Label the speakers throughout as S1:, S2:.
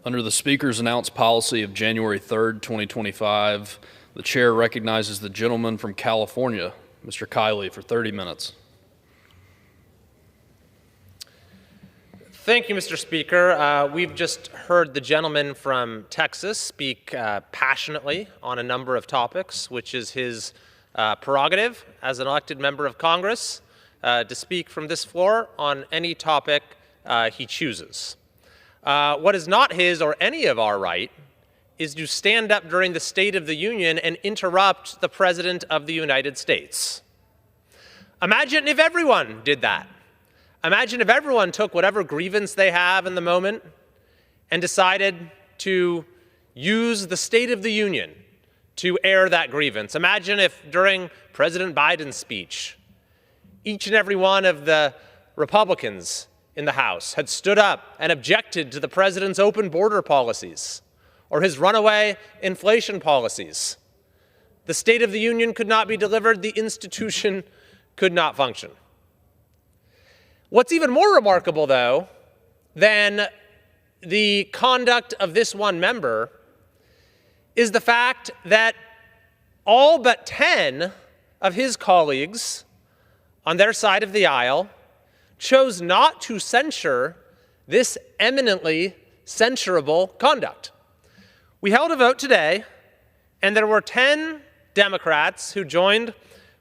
S1: Under the Speaker's announced policy of January 3rd, 2025, the Chair recognizes the gentleman from California, Mr. Kiley, for 30 minutes.
S2: Thank you, Mr. Speaker. We've just heard the gentleman from Texas speak passionately on a number of topics, which is his prerogative as an elected member of Congress to speak from this floor on any topic he chooses. What is not his or any of our right is to stand up during the State of the Union and interrupt the President of the United States. Imagine if everyone did that. Imagine if everyone took whatever grievance they have in the moment and decided to use the State of the Union to air that grievance. Imagine if during President Biden's speech, each and every one of the Republicans in the House had stood up and objected to the president's open border policies or his runaway inflation policies. The State of the Union could not be delivered. The institution could not function. What's even more remarkable, though, than the conduct of this one member is the fact that all but 10 of his colleagues on their side of the aisle chose not to censure this eminently censurable conduct. We held a vote today, and there were 10 Democrats who joined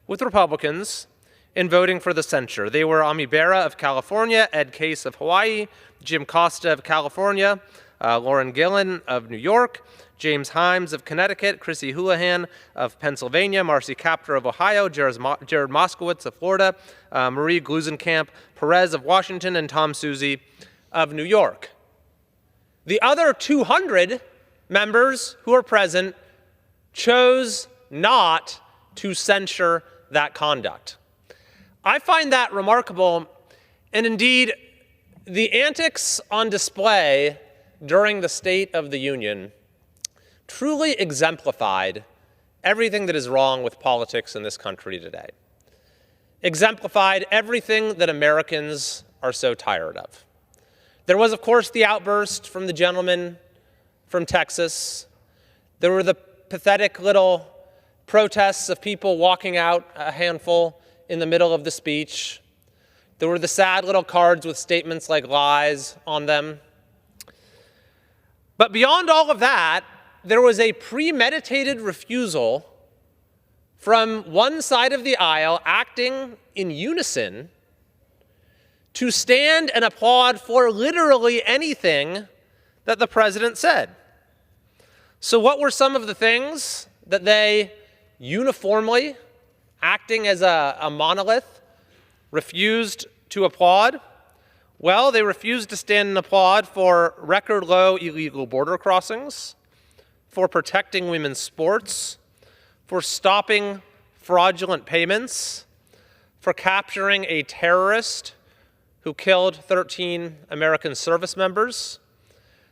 S2: with Republicans in voting for the censure. They were Ami Bera of California, Ed Case of Hawaii, Jim Costa of California, Lauren Gillen of New York, James Himes of Connecticut, Chrissy Houlihan of Pennsylvania, Marcy Kaptur of Ohio, Jared Moskowitz of Florida, Marie Glusenkamp Perez of Washington, and Tom Suzy of New York. The other 200 members who are present chose not to censure that conduct. I find that remarkable, and indeed, the antics on display during the State of the Union truly exemplified everything that is wrong with politics in this country today. Exemplified everything that Americans are so tired of. There was, of course, the outburst from the gentleman from Texas. There were the pathetic little protests of people walking out, a handful, in the middle of the speech. There were the sad little cards with statements like lies on them. But beyond all of that, there was a premeditated refusal from one side of the aisle, acting in unison, to stand and applaud for literally anything that the president said. So what were some of the things that they uniformly, acting as a monolith, refused to applaud? Well, they refused to stand and applaud for record-low illegal border crossings, for protecting women's sports, for stopping fraudulent payments, for capturing a terrorist who killed 13 American service members.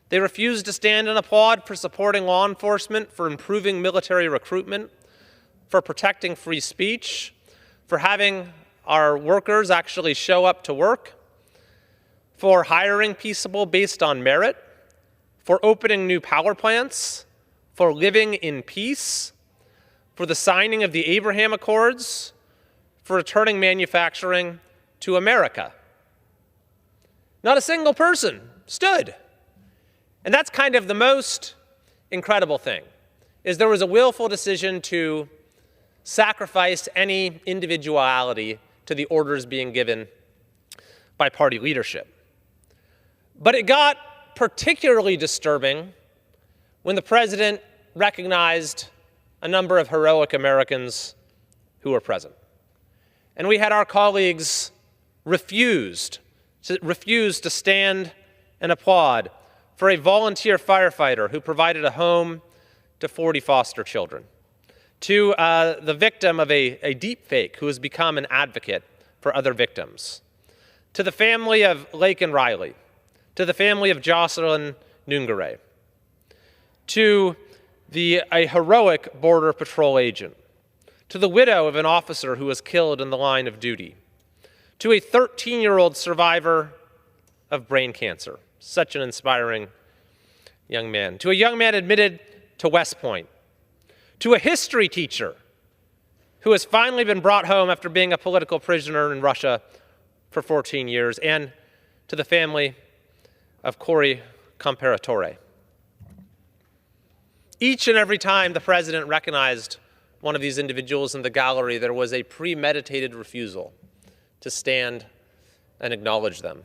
S2: They refused to stand and applaud for supporting law enforcement, for improving military recruitment, for protecting free speech, for having our workers actually show up to work, for hiring people based on merit, for opening new power plants, for living in peace, for the signing of the Abraham Accords, for returning manufacturing to America. Not a single person stood. And that's kind of the most incredible thing, is there was a willful decision to sacrifice any individuality to the orders being given by party leadership. But it got particularly disturbing when the president recognized a number of heroic Americans who were present. And we had our colleagues refuse to stand and applaud for a volunteer firefighter who provided a home to 40 foster children, to the victim of a deep fake who has become an advocate for other victims, to the family of Laken Riley, to the family of Jocelyn Nungare, to a heroic Border Patrol agent, to the widow of an officer who was killed in the line of duty, to a 13-year-old survivor of brain cancer. Such an inspiring young man, to a young man admitted to West Point, to a history teacher who has finally been brought home after being a political prisoner in Russia for 14 years, and to the family of Corey Comparatore. Each and every time the president recognized one of these individuals in the gallery, there was a premeditated refusal to stand and acknowledge them.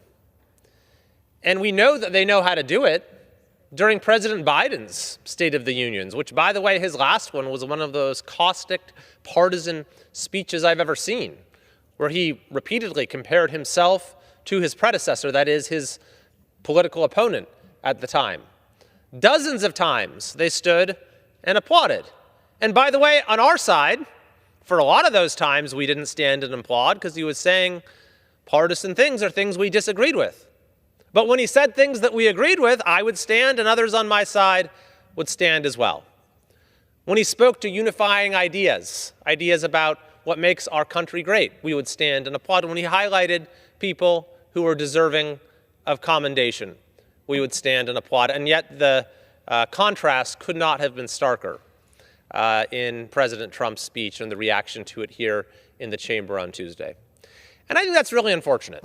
S2: And we know that they know how to do it during President Biden's State of the Unions, which, by the way, his last one was one of those caustic, partisan speeches I've ever seen, where he repeatedly compared himself to his predecessor, that is, his political opponent at the time. Dozens of times they stood and applauded. And by the way, on our side, for a lot of those times we didn't stand and applaud because he was saying partisan things or things we disagreed with. But when he said things that we agreed with, I would stand and others on my side would stand as well. When he spoke to unifying ideas about what makes our country great, we would stand and applaud. When he highlighted people who were deserving of commendation, we would stand and applaud. And yet the contrast could not have been starker in President Trump's speech and the reaction to it here in the chamber on Tuesday. And I think that's really unfortunate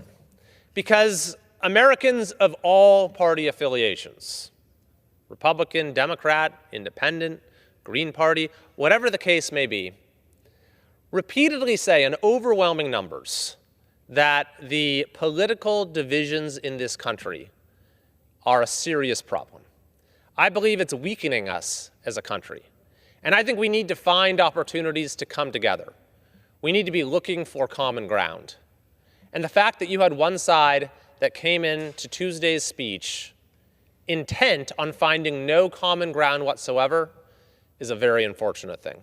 S2: because Americans of all party affiliations, Republican, Democrat, Independent, Green Party, whatever the case may be, repeatedly say in overwhelming numbers that the political divisions in this country are a serious problem. I believe it's weakening us as a country. And I think we need to find opportunities to come together. We need to be looking for common ground. And the fact that you had one side that came into Tuesday's speech intent on finding no common ground whatsoever is a very unfortunate thing.